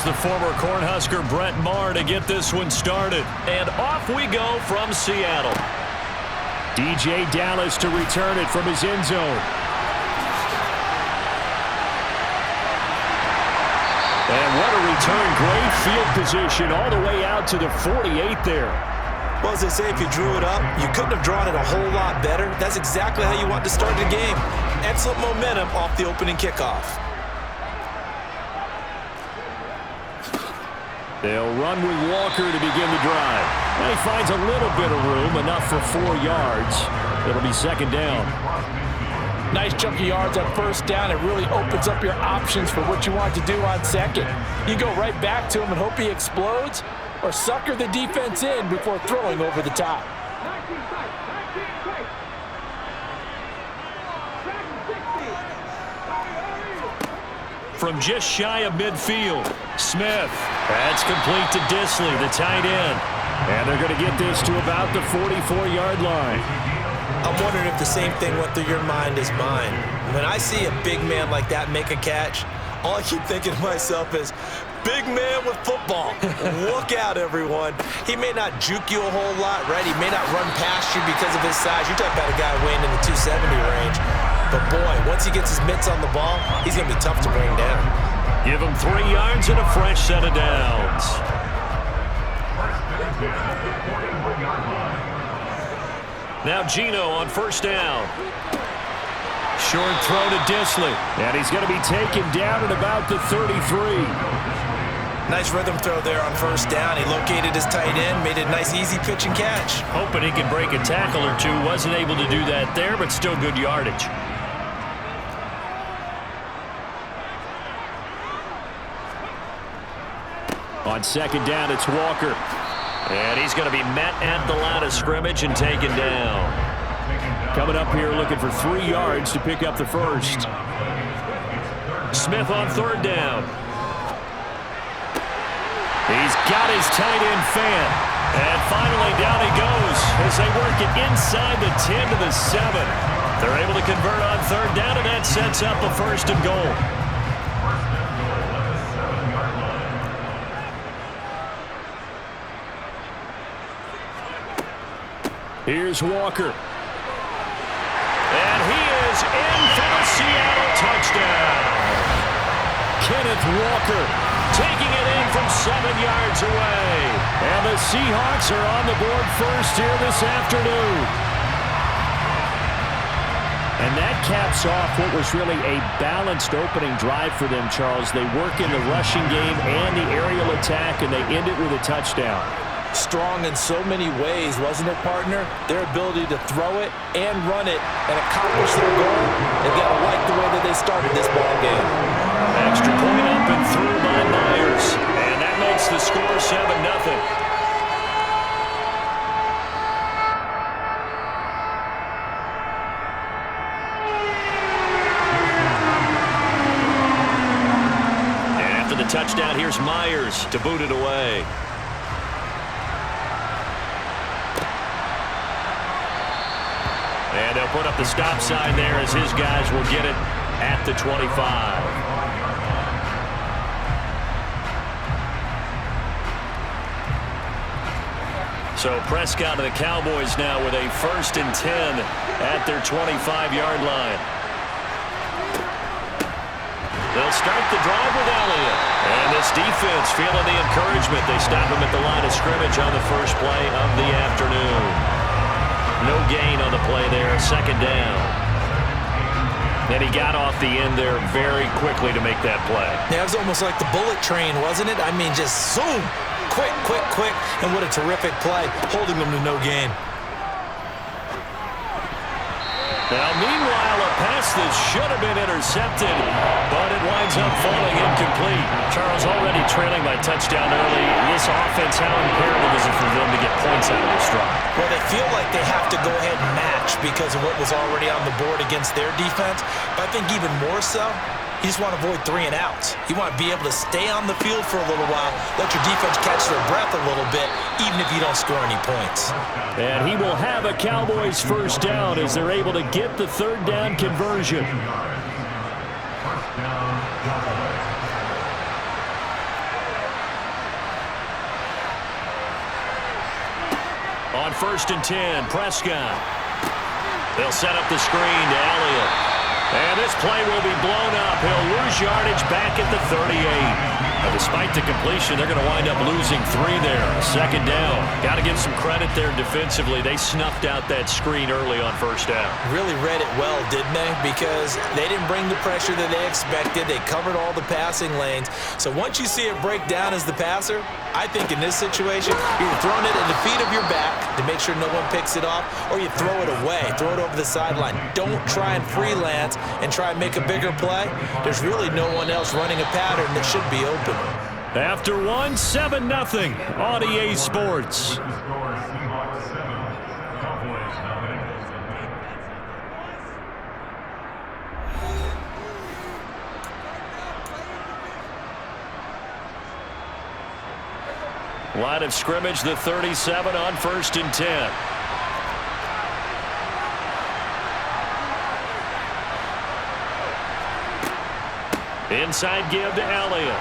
Here's the former Cornhusker Brett Maher to get this one started. And off we go from Seattle. DJ Dallas to return it from his end zone. And what a return. Great field position all the way out to the 48 there. Well, as they say, if you drew it up, you couldn't have drawn it a whole lot better. That's exactly how you want to start the game. Excellent momentum off the opening kickoff. They'll run with Walker to begin the drive. And he finds a little bit of room, enough for 4 yards. It'll be second down. Nice chunk of yards on first down. It really opens up your options for what you want to do on second. You go right back to him and hope he explodes, or sucker the defense in before throwing over the top. From just shy of midfield, Smith. That's complete to Disley, the tight end. And they're going to get this to about the 44-yard line. I'm wondering if the same thing went through your mind as mine. When I see a big man like that make a catch, all I keep thinking to myself is, big man with football. Look out, everyone. He may not juke you a whole lot, right? He may not run past you because of his size. You're talking about a guy weighing in the 270 range. But, boy, once he gets his mitts on the ball, he's going to be tough to bring down. Give him 3 yards and a fresh set of downs. Now Gino on first down. Short throw to Disley. And he's going to be taken down at about the 33. Nice rhythm throw there on first down. He located his tight end, made a nice easy pitch and catch. Hoping he can break a tackle or two. Wasn't able to do that there, but still good yardage. On second down, it's Walker. And he's going to be met at the line of scrimmage and taken down. Coming up here looking for 3 yards to pick up the first. Smith on third down. He's got his tight end fan. And finally down he goes as they work it inside the 10 to the 7. They're able to convert on third down, and that sets up a first and goal. Here's Walker. And he is in for the Seattle touchdown. Kenneth Walker taking it in from 7 yards away. And the Seahawks are on the board first here this afternoon. And that caps off what was really a balanced opening drive for them, Charles. They work in the rushing game and the aerial attack, and they end it with a touchdown. Strong in so many ways, wasn't it, partner? Their ability to throw it and run it and accomplish their goal. They've got to like the way that they started this ball game. Extra point up and through by Myers. And that makes the score 7-0. And after the touchdown, here's Myers to boot it away. And they'll put up the stop sign there as his guys will get it at the 25. So Prescott and the Cowboys now with a 1st and 10 at their 25-yard line. They'll start the drive with Elliott. And this defense feeling the encouragement. They stop him at the line of scrimmage on the first play of the afternoon. No gain on the play there, second down. And he got off the end there very quickly to make that play. Yeah, it was almost like the bullet train, wasn't it? I mean, just zoom, quick, quick, quick, and what a terrific play, holding them to no gain. Now, meanwhile, a pass that should have been intercepted, but it winds up falling incomplete. Charles already trailing by touchdown early. This offense, how imperative is it for them to get points out of this drive? Well, they feel like they have to go ahead and match because of what was already on the board against their defense. But I think even more so, you just want to avoid 3 and outs. You want to be able to stay on the field for a little while, let your defense catch their breath a little bit, even if you don't score any points. And he will have a Cowboys first down as they're able to get the third down conversion. On 1st and 10, Prescott. They'll set up the screen to Elliott. And this play will be blown up. He'll lose yardage back at the 38. Now, despite the completion, they're going to wind up losing 3 there. 2nd down. Got to give some credit there defensively. They snuffed out that screen early on 1st down. Really read it well, didn't they? Because they didn't bring the pressure that they expected. They covered all the passing lanes. So once you see it break down as the passer, I think in this situation, you're throwing it at the feet of your back to make sure no one picks it off, or you throw it away, throw it over the sideline. Don't try and freelance and try and make a bigger play. There's really no one else running a pattern that should be open. After 1, 7-0 on EA Sports. Line of scrimmage, the 37 on 1st and 10. Inside give to Elliott.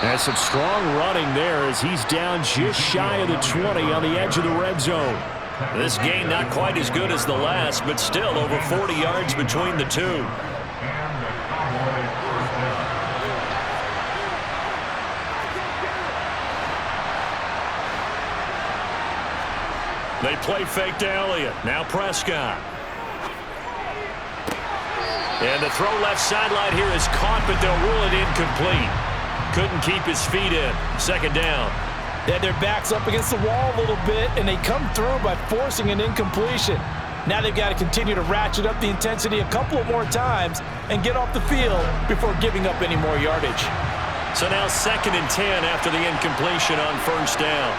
That's some strong running there as he's down just shy of the 20 on the edge of the red zone. This gain not quite as good as the last, but still over 40 yards between the two. They play fake to Elliott. Now Prescott. And the throw left sideline here is caught, but they'll rule it incomplete. Couldn't keep his feet in. 2nd down. They had their backs up against the wall a little bit, and they come through by forcing an incompletion. Now they've got to continue to ratchet up the intensity a couple of more times and get off the field before giving up any more yardage. So now 2nd and 10 after the incompletion on 1st down.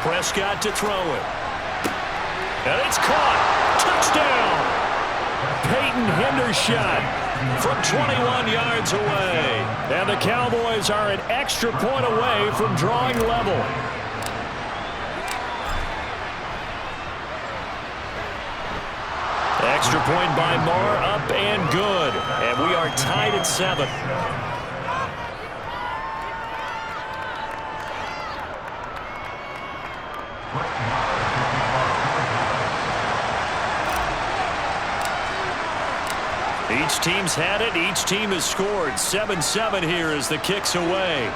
Prescott to throw it. And it's caught. Touchdown. Peyton Hendershot from 21 yards away. And the Cowboys are an extra point away from drawing level. Extra point by Moore, up and good. And we are tied at 7. Each team's had it. Each team has scored. 7-7 here as the kick's away.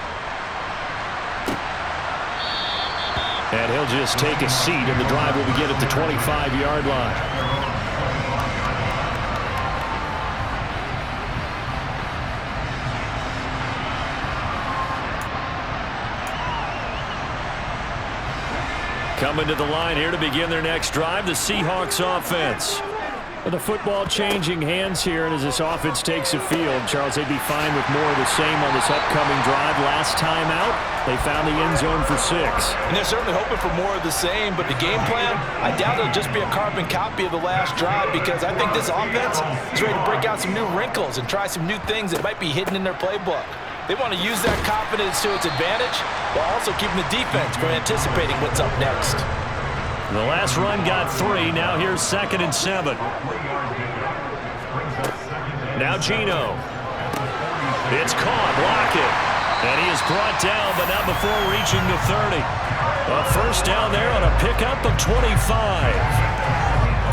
And he'll just take a seat, and the drive will begin at the 25-yard line. Coming to the line here to begin their next drive, the Seahawks offense. The football changing hands here, and as this offense takes the field, Charles, they'd be fine with more of the same on this upcoming drive. Last time out, they found the end zone for 6. And they're certainly hoping for more of the same, but the game plan, I doubt it'll just be a carbon copy of the last drive, because I think this offense is ready to break out some new wrinkles and try some new things that might be hidden in their playbook. They want to use that confidence to its advantage while also keeping the defense from anticipating what's up next. The last run got 3. Now here's 2nd and 7. Now Geno. It's caught. Block it. And he is brought down, but not before reaching the 30. A 1st down there on a pickup of 25.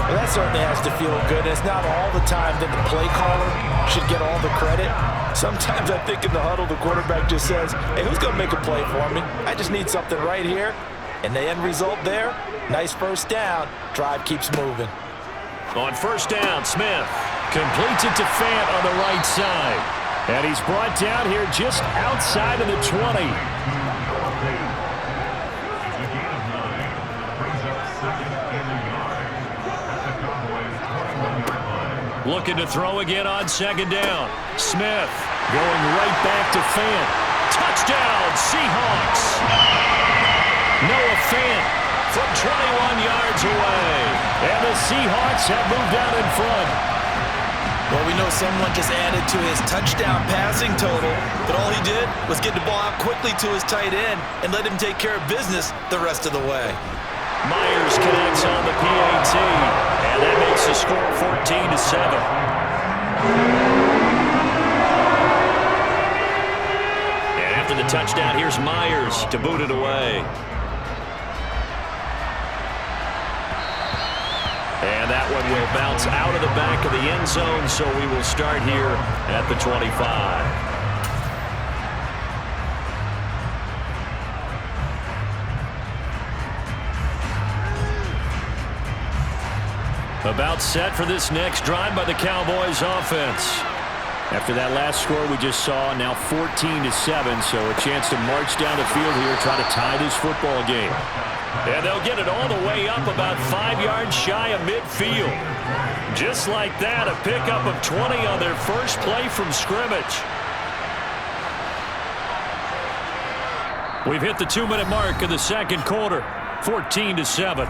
Well, that certainly has to feel good. It's not all the time that the play caller should get all the credit. Sometimes I think in the huddle, the quarterback just says, hey, who's going to make a play for me? I just need something right here. And the end result there, nice 1st down. Drive keeps moving. On 1st down, Smith completes it to Fant on the right side. And he's brought down here just outside of the 20. Looking to throw again on 2nd down. Smith going right back to Fant. Touchdown, Seahawks. Noah Fant from 21 yards away. And the Seahawks have moved out in front. Well, we know someone just added to his touchdown passing total, but all he did was get the ball out quickly to his tight end and let him take care of business the rest of the way. Myers connects on the PAT, and that makes the score 14-7. And after the touchdown, here's Myers to boot it away. And that one will bounce out of the back of the end zone, so we will start here at the 25. About set for this next drive by the Cowboys offense. After that last score we just saw, now 14-7, so a chance to march down the field here, try to tie this football game. And they'll get it all the way up about 5 yards shy of midfield. Just like that, a pickup of 20 on their first play from scrimmage. We've hit the 2-minute mark in the second quarter, 14-7.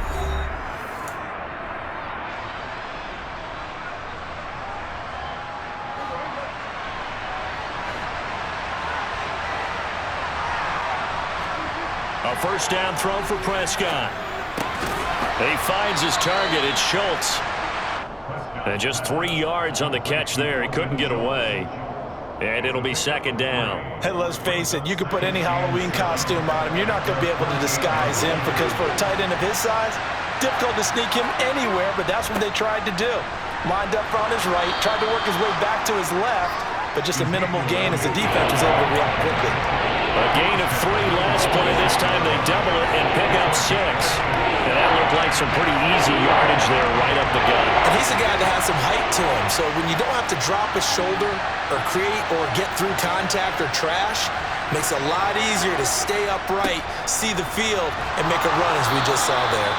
A first down throw for Prescott. He finds his target. It's Schultz. And just 3 yards on the catch there. He couldn't get away. And it'll be second down. Hey, let's face it, you can put any Halloween costume on him. You're not going to be able to disguise him because for a tight end of his size, difficult to sneak him anywhere, but that's what they tried to do. Lined up on his right, tried to work his way back to his left, but just a minimal gain as the defense was able to react quickly. A gain of 3 last play. This time they double it and pick up 6. And that looked like some pretty easy yardage there right up the gut. And he's a guy that has some height to him, so when you don't have to drop a shoulder or create or get through contact or trash, makes it a lot easier to stay upright, see the field, and make a run as we just saw there.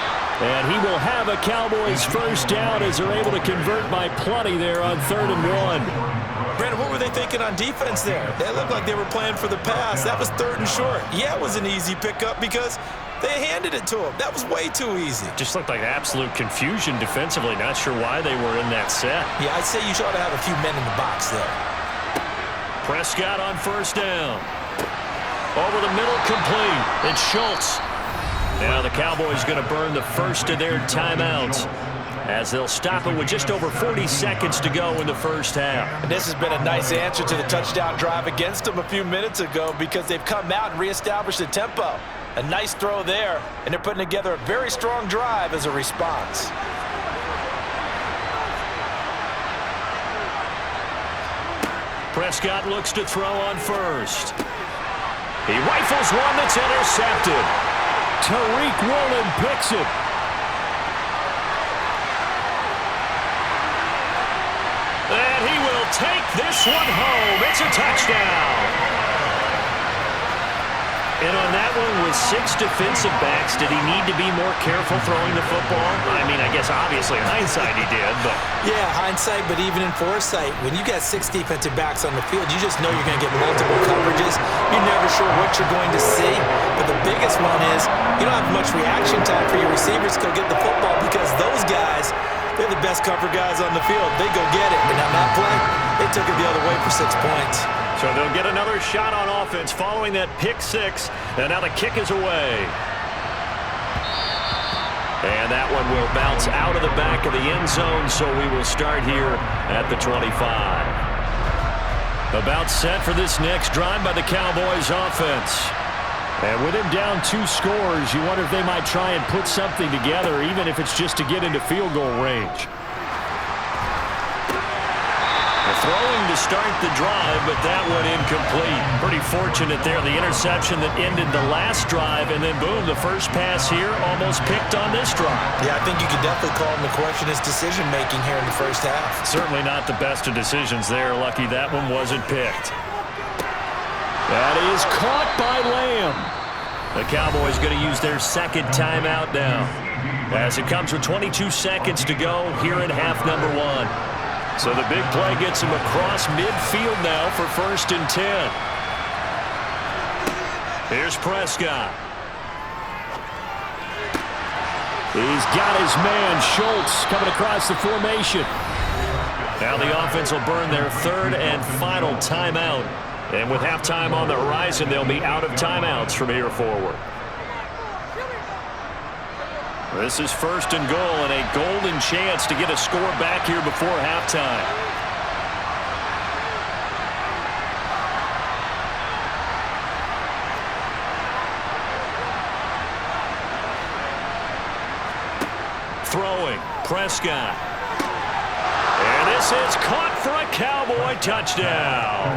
And he will have a Cowboys first down as they're able to convert by plenty there on 3rd and 1. Brandon, what were they thinking on defense there? They looked like they were playing for the pass. That was 3rd and short. Yeah, it was an easy pickup because they handed it to him. That was way too easy. Just looked like absolute confusion defensively. Not sure why they were in that set. Yeah, I'd say you ought to have a few men in the box there. Prescott on first down. Over the middle, complete. It's Schultz. Now the Cowboys going to burn the first of their timeouts, as they'll stop it with just over 40 seconds to go in the first half. And this has been a nice answer to the touchdown drive against them a few minutes ago because they've come out and reestablished the tempo. A nice throw there, and they're putting together a very strong drive as a response. Prescott looks to throw on first. He rifles one that's intercepted. Tariq Woolen picks it. And he will take this one home. It's a touchdown. And on that one, with 6 defensive backs, did he need to be more careful throwing the football? I mean, I guess obviously in hindsight he did, but... Yeah, hindsight, but even in foresight, when you got 6 defensive backs on the field, you just know you're going to get multiple coverages. You're never sure what you're going to see. But the biggest one is you don't have much reaction time for your receivers to go get the football because those guys, they're the best cover guys on the field. They go get it. And on that play, they took it the other way for 6 points. So they'll get another shot on offense following that pick 6. And now the kick is away. And that one will bounce out of the back of the end zone, so we will start here at the 25. About set for this next drive by the Cowboys offense. And with him down 2 scores, you wonder if they might try and put something together, even if it's just to get into field goal range. Throwing to start the drive, but that one incomplete. Pretty fortunate there. The interception that ended the last drive, and then boom, the first pass here almost picked on this drive. Yeah, I think you could definitely call him to question his decision-making here in the first half. Certainly not the best of decisions there. Lucky that one wasn't picked. That is caught by Lamb. The Cowboys going to use their second timeout now, as it comes with 22 seconds to go here in half number 1. So the big play gets him across midfield now for 1st and 10. Here's Prescott. He's got his man, Schultz, coming across the formation. Now the offense will burn their 3rd and final timeout. And with halftime on the horizon, they'll be out of timeouts from here forward. This is 1st and goal, and a golden chance to get a score back here before halftime. Throwing. Prescott. And this is caught for a Cowboy touchdown.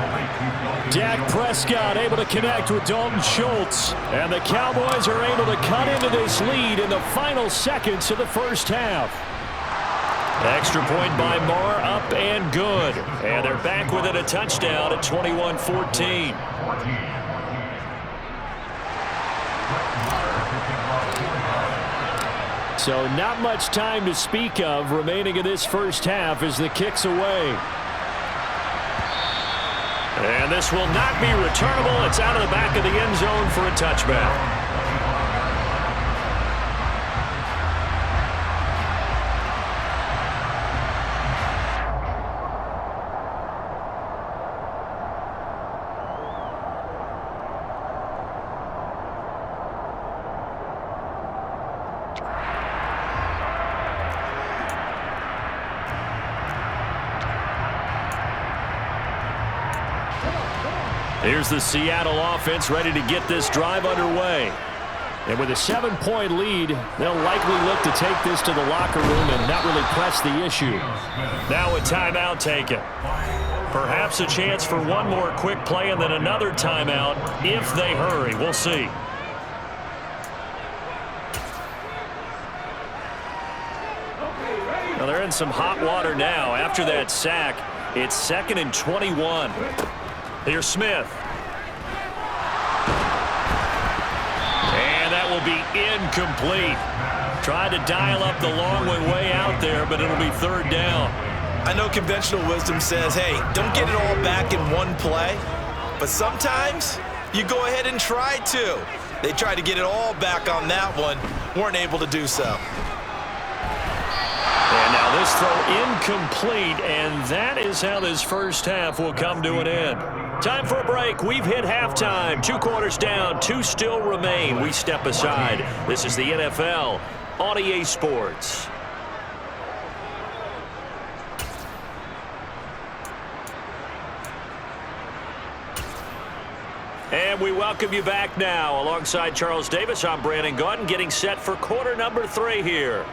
Dak Prescott able to connect with Dalton Schultz. And the Cowboys are able to cut into this lead in the final seconds of the first half. Extra point by Marr, up and good. And they're back within a touchdown at 21-14. So not much time to speak of remaining in this first half as the kick's away. And this will not be returnable. It's out of the back of the end zone for a touchback. Here's the Seattle offense ready to get this drive underway. And with a 7-point lead, they'll likely look to take this to the locker room and not really press the issue. Now a timeout taken. Perhaps a chance for one more quick play and then another timeout if they hurry. We'll see. Well, they're in some hot water now. After that sack, it's 2nd and 21. Here's Smith. And that will be incomplete. Tried to dial up the long one way out there, but it'll be 3rd down. I know conventional wisdom says, hey, don't get it all back in one play. But sometimes you go ahead and try to. They tried to get it all back on that one. Weren't able to do so. And now this throw incomplete, and that is how this first half will come to an end. Time for a break. We've hit halftime. 2 quarters down, 2 still remain. We step aside. This is the NFL on EA Sports. And we welcome you back now. Alongside Charles Davis, I'm Brandon Gaudin, getting set for quarter number 3 here.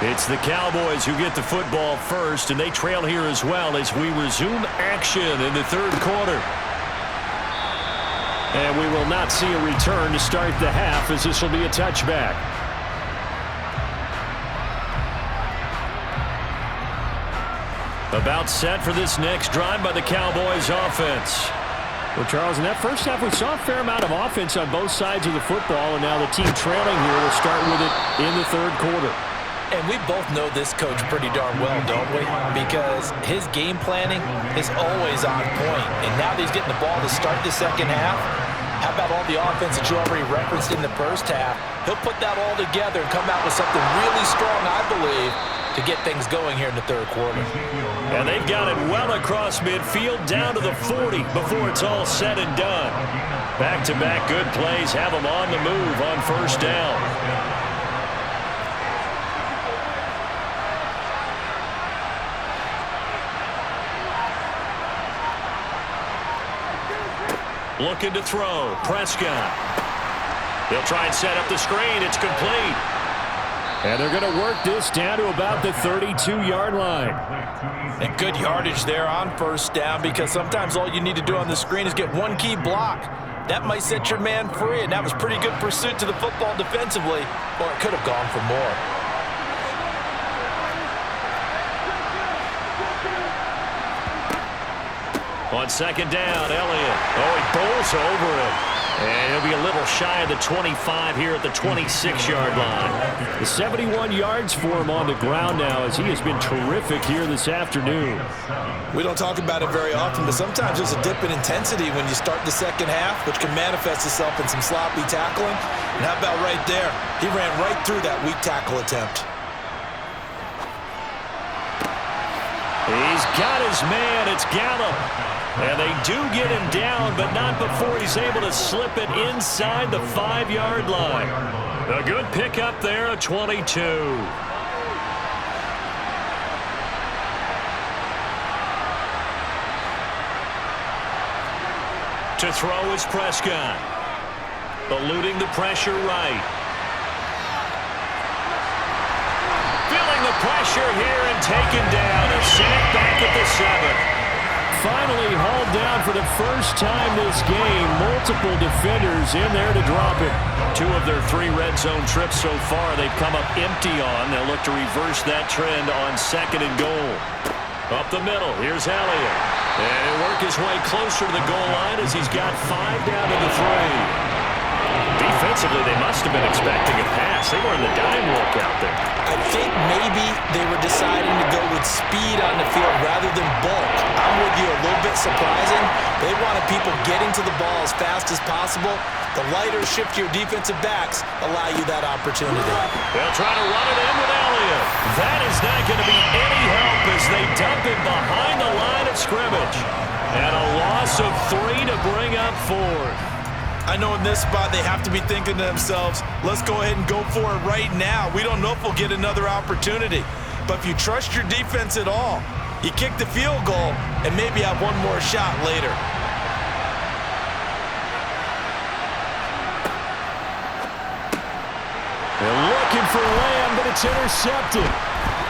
It's the Cowboys who get the football first, and they trail here as well as we resume action in the 3rd quarter. And we will not see a return to start the half, as this will be a touchback. About set for this next drive by the Cowboys offense. Well, Charles, in that first half, we saw a fair amount of offense on both sides of the football, and now the team trailing here will start with it in the 3rd quarter. And we both know this coach pretty darn well, don't we? Because his game planning is always on point. And now that he's getting the ball to start the second half, how about all the offense that you already referenced in the first half? He'll put that all together and come out with something really strong, I believe, to get things going here in the 3rd quarter. And they've got it well across midfield, down to the 40 before it's all said and done. Back-to-back good plays have them on the move on 1st down. Looking to throw. Prescott. They'll try and set up the screen. It's complete. And they're going to work this down to about the 32-yard line. And good yardage there on 1st down, because sometimes all you need to do on the screen is get one key block. That might set your man free, and that was pretty good pursuit to the football defensively, or it could have gone for more. On 2nd down, Elliott. Oh, he bowls over him. And he'll be a little shy of the 25 here at the 26-yard line. The 71 yards for him on the ground now, as he has been terrific here this afternoon. We don't talk about it very often, but sometimes there's a dip in intensity when you start the second half, which can manifest itself in some sloppy tackling. And how about right there? He ran right through that weak tackle attempt. He's got his man. It's Gallup. And they do get him down, but not before he's able to slip it inside the 5-yard line. A good pickup there, a 22. To throw is Prescott. Eluding the pressure right. Feeling the pressure here and taken down. A sack back at the 7. Finally hauled down for the first time this game. Multiple defenders in there to drop it. 2 of their 3 red zone trips so far they've come up empty on. They'll look to reverse that trend on 2nd and goal. Up the middle, here's Elliott. And he'll work his way closer to the goal line as he's got 5 down to the 3. Defensively, they must have been expecting a pass. They were in the dime look out there. I think maybe they were deciding to go with speed on the field rather than bulk. I'm with you, a little bit surprising. They wanted people getting to the ball as fast as possible. The lighter, shiftier defensive backs allow you that opportunity. They'll try to run it in with Elliott. That is not going to be any help as they dump it behind the line of scrimmage. And a loss of 3 to bring up 4. I know in this spot they have to be thinking to themselves, let's go ahead and go for it right now. We don't know if we'll get another opportunity. But if you trust your defense at all, you kick the field goal and maybe have one more shot later. They're looking for Lamb, but it's intercepted.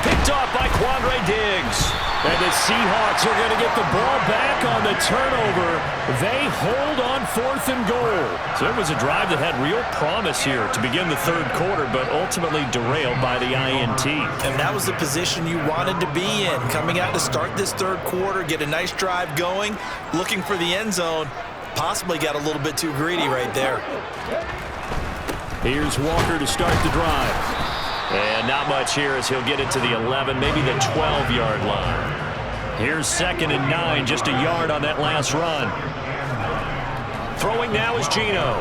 Picked off by Quandre Diggs. And the Seahawks are going to get the ball back on the turnover. They hold on 4th and goal. So it was a drive that had real promise here to begin the 3rd quarter, but ultimately derailed by the INT. And that was the position you wanted to be in. Coming out to start this 3rd quarter, get a nice drive going, looking for the end zone. Possibly got a little bit too greedy right there. Here's Walker to start the drive. And not much here as he'll get it to the 11, maybe the 12-yard line. Here's 2nd and 9, just a yard on that last run. Throwing now is Geno.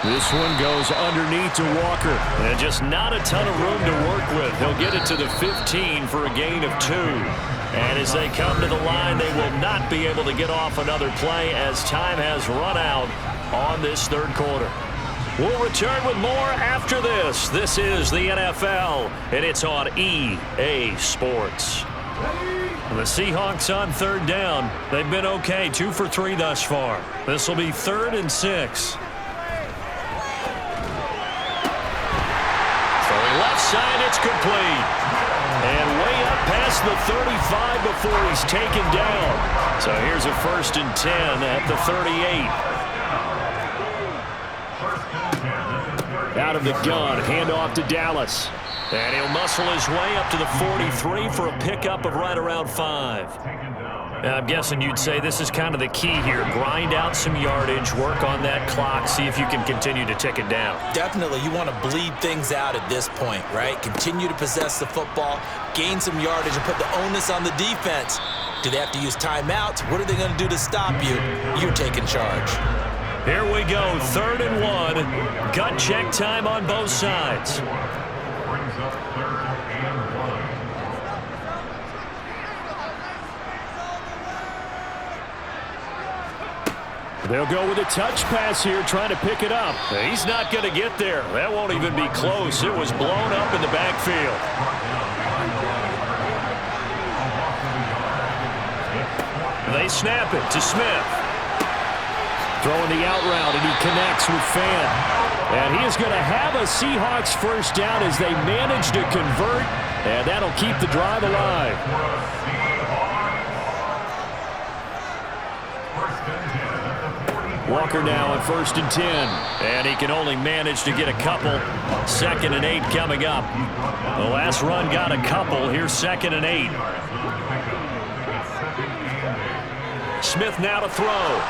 This one goes underneath to Walker. And just not a ton of room to work with. He'll get it to the 15 for a gain of 2. And as they come to the line, they will not be able to get off another play as time has run out on this 3rd quarter. We'll return with more after this. This is the NFL, and it's on EA Sports. The Seahawks on 3rd down. They've been okay, 2 for 3 thus far. This will be 3rd and 6. Throwing left side, it's complete. And way up past the 35 before he's taken down. So here's a 1st and 10 at the 38. Out of the gun, handoff to Dallas. And he'll muscle his way up to the 43 for a pickup of right around 5. I'm guessing you'd say this is kind of the key here. Grind out some yardage, work on that clock, see if you can continue to tick it down. Definitely, you want to bleed things out at this point, right? Continue to possess the football, gain some yardage, and put the onus on the defense. Do they have to use timeouts? What are they going to do to stop you? You're taking charge. Here we go, 3rd and 1. Gut check time on both sides. They'll go with a touch pass here, trying to pick it up. He's not going to get there. That won't even be close. It was blown up in the backfield. They snap it to Smith. Throwing the out route, and he connects with Fan. And he is going to have a Seahawks 1st down as they manage to convert, and that'll keep the drive alive. Walker now on 1st and 10. And he can only manage to get a couple. 2nd and 8 coming up. The last run got a couple. Here's 2nd and 8. Smith now to throw.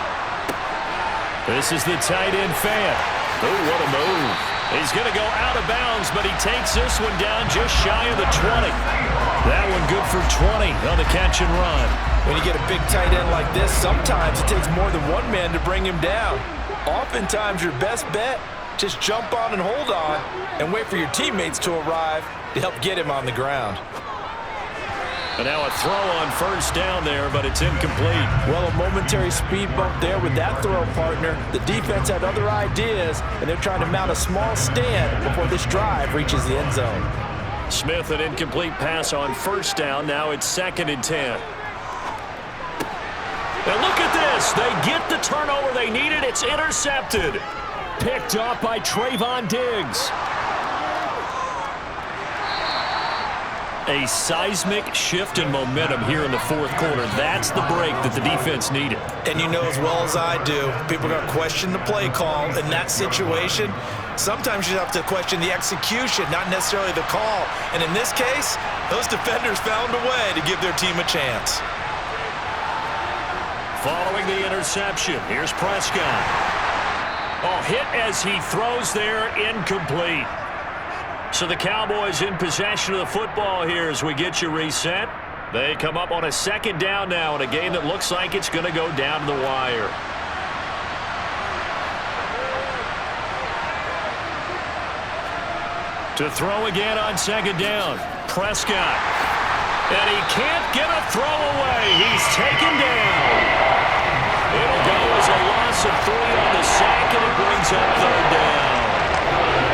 This is the tight end Fan. Oh, what a move. He's going to go out of bounds, but he takes this one down just shy of the 20. That one good for 20 on the catch and run. When you get a big tight end like this, sometimes it takes more than one man to bring him down. Oftentimes, your best bet, just jump on and hold on and wait for your teammates to arrive to help get him on the ground. And now a throw on 1st down there, but it's incomplete. Well, a momentary speed bump there with that throw, partner. The defense had other ideas, and they're trying to mount a small stand before this drive reaches the end zone. Smith, an incomplete pass on 1st down. Now it's 2nd and 10. And look at this. They get the turnover they needed. It's intercepted. Picked off by Trayvon Diggs. A seismic shift in momentum here in the fourth quarter. That's the break that the defense needed. And you know as well as I do, people are going to question the play call in that situation. Sometimes you have to question the execution, not necessarily the call. And in this case, those defenders found a way to give their team a chance. Following the interception, here's Prescott. Oh, hit as he throws there, incomplete. So the Cowboys in possession of the football here as we get you reset. They come up on a second down now in a game that looks like it's going to go down to the wire. To throw again on second down, Prescott. And he can't get a throw away. He's taken down. It'll go as a loss of 3 on the sack, and it brings up third down.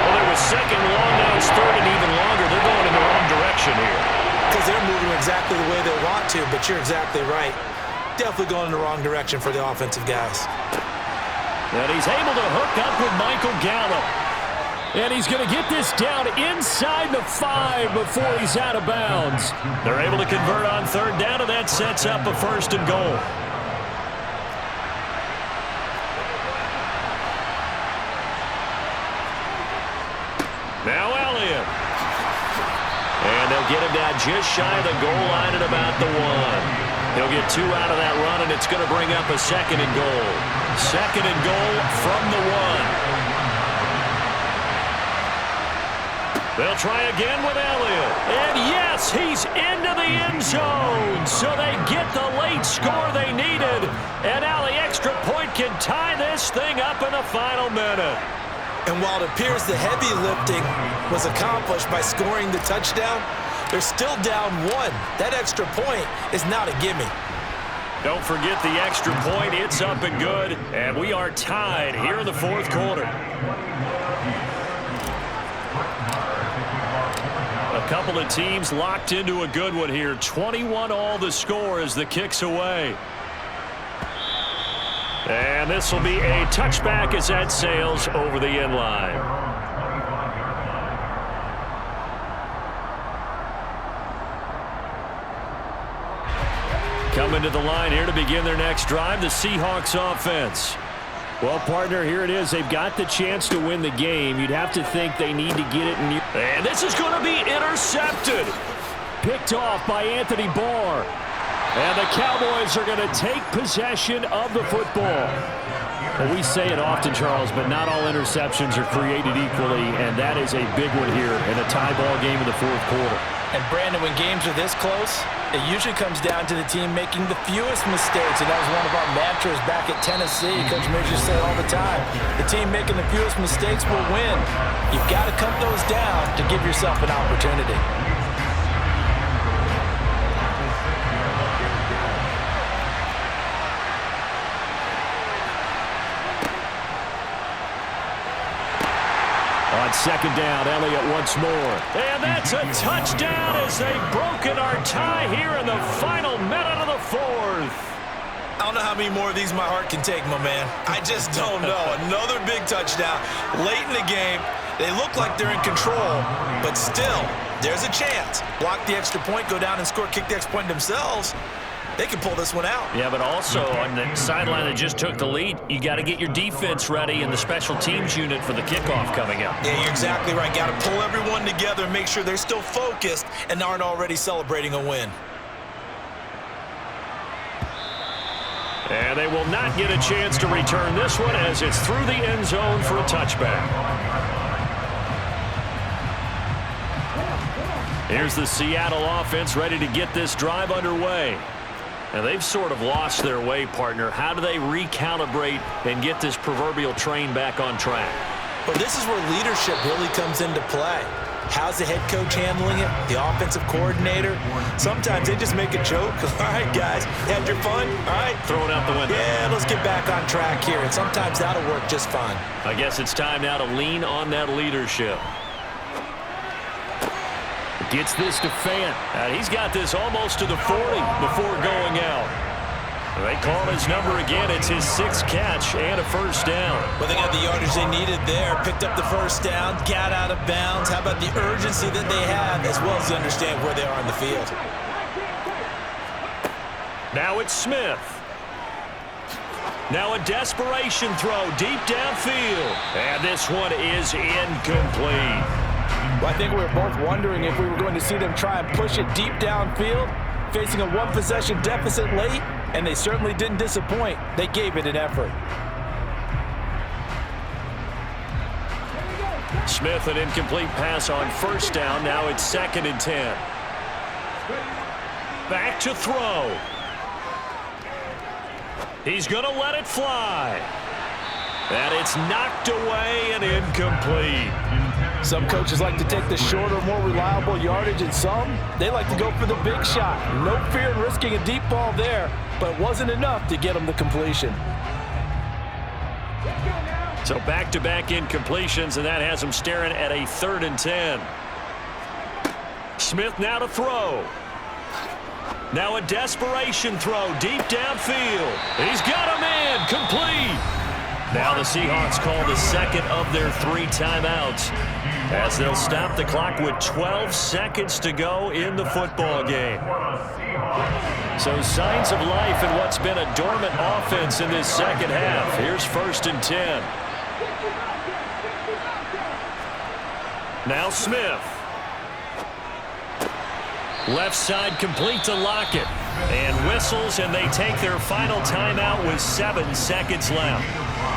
Well, there was second long, now it's third and even longer. They're going in the wrong direction here. Because they're moving exactly the way they want to, but you're exactly right. Definitely going in the wrong direction for the offensive guys. And he's able to hook up with Michael Gallup. And he's going to get this down inside the 5 before he's out of bounds. They're able to convert on third down, and that sets up a first and goal. Now Elliott. And they'll get him down just shy of the goal line at about the 1. He'll get 2 out of that run, and it's going to bring up a second and goal. Second and goal from the 1. They'll try again with Elliott. And yes, he's into the end zone. So they get the late score they needed. And now the extra point can tie this thing up in the final minute. And while it appears the heavy lifting was accomplished by scoring the touchdown, they're still down 1. That extra point is not a gimme. Don't forget the extra point. It's up and good. And we are tied here in the fourth quarter. A couple of teams locked into a good one here. 21-all the score as the kick's away. And this will be a touchback as that sails over the end line. Coming to the line here to begin their next drive, the Seahawks offense. Well, partner, here it is. They've got the chance to win the game. You'd have to think they need to get it in. And this is going to be intercepted. Picked off by Anthony Barr. And the Cowboys are going to take possession of the football. Well, we say it often, Charles, but not all interceptions are created equally, and that is a big one here in a tie ball game in the fourth quarter. And, Brandon, when games are this close, it usually comes down to the team making the fewest mistakes, and that was one of our mantras back at Tennessee. Coach Major said all the time, the team making the fewest mistakes will win. You've got to cut those down to give yourself an opportunity. On second down, Elliott once more. And that's a touchdown as they've broken our tie here in the final minute of the fourth. I don't know how many more of these my heart can take, my man. I just don't know. Another big touchdown late in the game. They look like they're in control, but still, there's a chance. Block the extra point, go down and score, kick the extra point themselves. They can pull this one out. Yeah, but also on the sideline that just took the lead, you got to get your defense ready and the special teams unit for the kickoff coming up. Yeah, you're exactly right. Got to pull everyone together and make sure they're still focused and aren't already celebrating a win. And they will not get a chance to return this one as it's through the end zone for a touchback. Here's the Seattle offense ready to get this drive underway. And they've sort of lost their way, partner. How do they recalibrate and get this proverbial train back on track? Well, this is where leadership really comes into play. How's the head coach handling it? The offensive coordinator? Sometimes they just make a joke. All right, guys, you had your fun? All right. Throw it out the window. Yeah, let's get back on track here. And sometimes that'll work just fine. I guess it's time now to lean on that leadership. Gets this to Fant. And he's got this almost to the 40 before going out. They call his number again. It's his 6th catch and a first down. Well, they got the yardage they needed there. Picked up the first down, got out of bounds. How about the urgency that they have, as well as they understand where they are on the field. Now it's Smith. Now a desperation throw deep downfield. And this one is incomplete. Well, I think we were both wondering if we were going to see them try and push it deep downfield, facing a one-possession deficit late, and they certainly didn't disappoint. They gave it an effort. Smith, an incomplete pass on first down. Now it's 2nd and 10. Back to throw. He's going to let it fly. And it's knocked away and incomplete. Some coaches like to take the shorter, more reliable yardage, and some, they like to go for the big shot. No fear in risking a deep ball there, but it wasn't enough to get them the completion. So back-to-back incompletions, and that has him staring at a 3rd and 10. Smith now to throw. Now a desperation throw deep downfield. He's got him in, complete. Now the Seahawks call the 2nd of their 3 timeouts, as they'll stop the clock with 12 seconds to go in the football game. So signs of life in what's been a dormant offense in this second half. Here's 1st and 10. Now Smith. Left side complete to Lockett. And whistles, and they take their final timeout with 7 seconds left.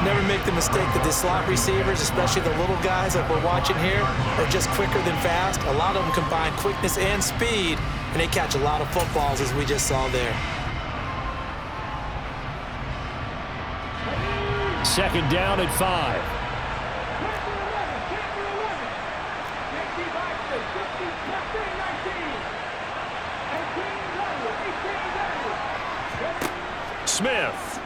Never make the mistake that the slot receivers, especially the little guys like we're watching here, are just quicker than fast. A lot of them combine quickness and speed, and they catch a lot of footballs, as we just saw there. 2nd down at 5. Smith.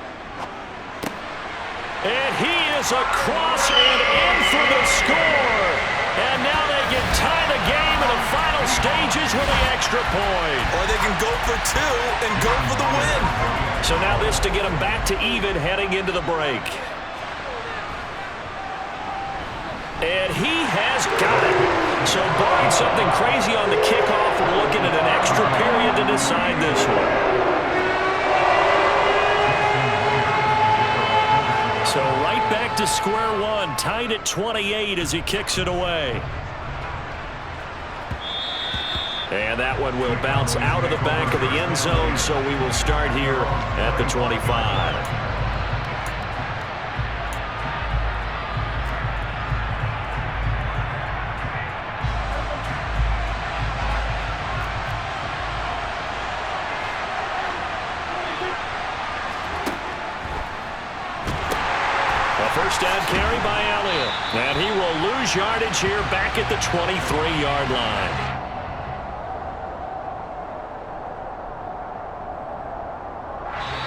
And he is across and in for the score. And now they can tie the game in the final stages with the extra point. Or they can go for 2 and go for the win. So now this to get them back to even heading into the break. And he has got it. So barring something crazy on the kickoff, we're looking at an extra period to decide this one. So right back to square one, tied at 28 as he kicks it away. And that one will bounce out of the back of the end zone, so we will start here at the 25. First down carry by Elliott. And he will lose yardage here back at the 23-yard line.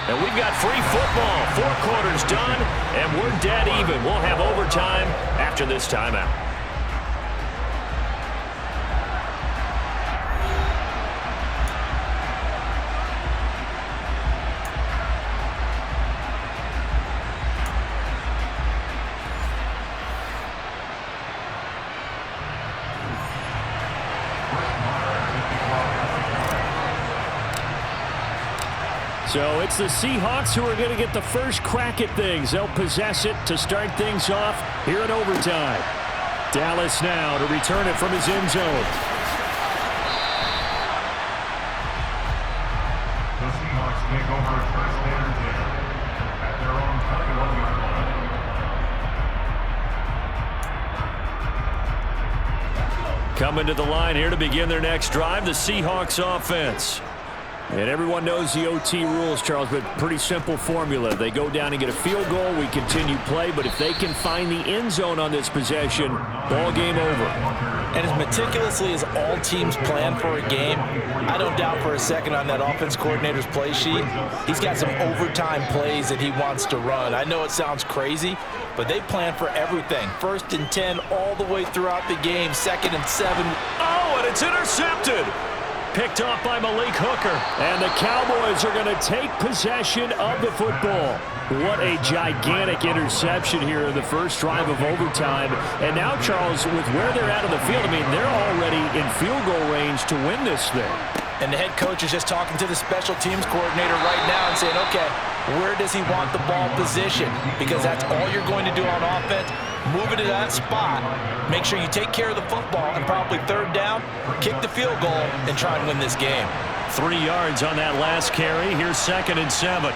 And we've got free football. 4 quarters done, and we're dead even. We'll have overtime after this timeout. So it's the Seahawks who are going to get the first crack at things. They'll possess it to start things off here in overtime. Dallas now to return it from his end zone. The Seahawks take over first and 10 at their own 21-yard line. Coming to the line here to begin their next drive, the Seahawks offense. And everyone knows the OT rules, Charles, but pretty simple formula. They go down and get a field goal, we continue play, but if they can find the end zone on this possession, ball game over. And as meticulously as all teams plan for a game, I don't doubt for a second on that offense coordinator's play sheet, he's got some overtime plays that he wants to run. I know it sounds crazy, but they plan for everything. 1st and 10 all the way throughout the game, 2nd and 7. Oh, and it's intercepted. picked off by Malik Hooker. And the Cowboys are going to take possession of the football. What a gigantic interception here in the first drive of overtime. And now, Charles, with where they're at on the field, I mean, they're already in field goal range to win this thing. And the head coach is just talking to the special teams coordinator right now and saying, okay, where does he want the ball positioned? Because that's all you're going to do on offense. Move it to that spot. Make sure you take care of the football, and probably third down, kick the field goal, and try and win this game. 3 yards on that last carry. Here's 2nd and 7.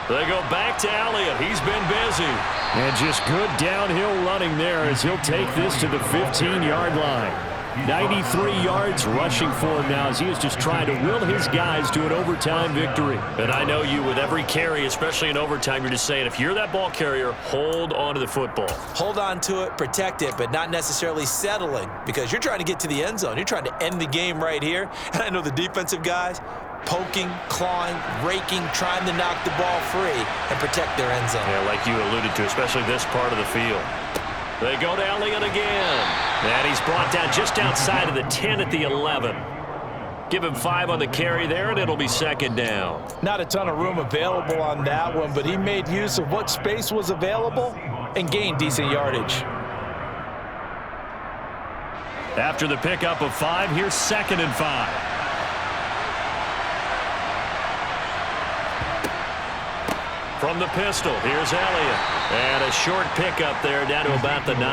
They go back to Elliott. He's been busy. And just good downhill running there as he'll take this to the 15-yard line. 93 yards rushing for him now as he is just trying to will his guys to an overtime victory. And I know you, with every carry, especially in overtime, you're just saying, if you're that ball carrier, hold on to the football. Hold on to it, protect it, but not necessarily settling, because you're trying to get to the end zone. You're trying to end the game right here. And I know the defensive guys, poking, clawing, raking, trying to knock the ball free and protect their end zone. Yeah, like you alluded to, especially this part of the field. They go to Elliott again. And he's brought down just outside of the 10 at the 11. Give him 5 on the carry there, and it'll be 2nd down. Not a ton of room available on that one, but he made use of what space was available and gained decent yardage. After the pickup of 5, here's 2nd and 5. From the pistol, here's Elliott. And a short pickup there down to about the 9.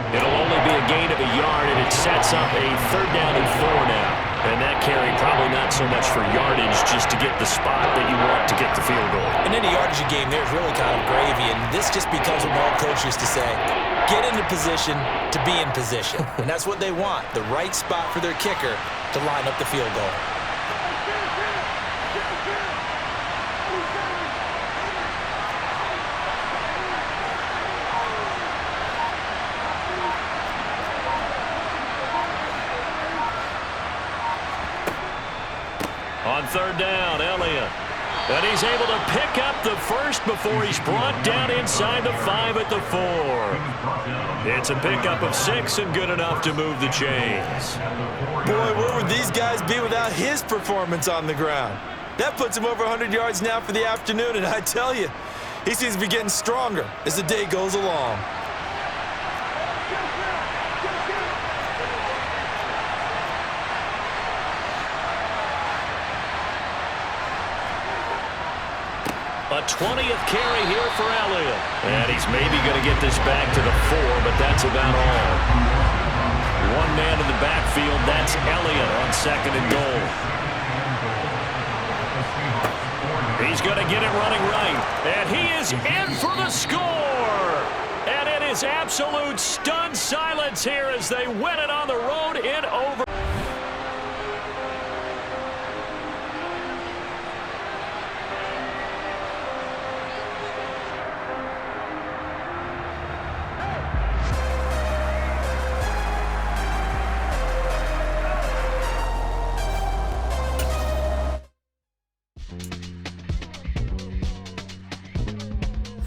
It'll only be a gain of a yard, and it sets up a 3rd down and 4 now. And that carry probably not so much for yardage, just to get the spot that you want to get the field goal. In any yardage game, there's really kind of gravy, and this just becomes what my old coach used to say, get into position to be in position. And that's what they want, the right spot for their kicker to line up the field goal. On 3rd down, Elliott. And he's able to pick up the first before he's brought down inside the 5 at the 4. It's a pickup of 6 and good enough to move the chains. Boy, where would these guys be without his performance on the ground? That puts him over 100 yards now for the afternoon, and I tell you, he seems to be getting stronger as the day goes along. A 20th carry here for Elliott. And he's maybe going to get this back to the 4, but that's about all. One man in the backfield, that's Elliott on 2nd and goal. He's going to get it running right. And he is in for the score. And it is absolute stunned silence here as they win it on the road in over.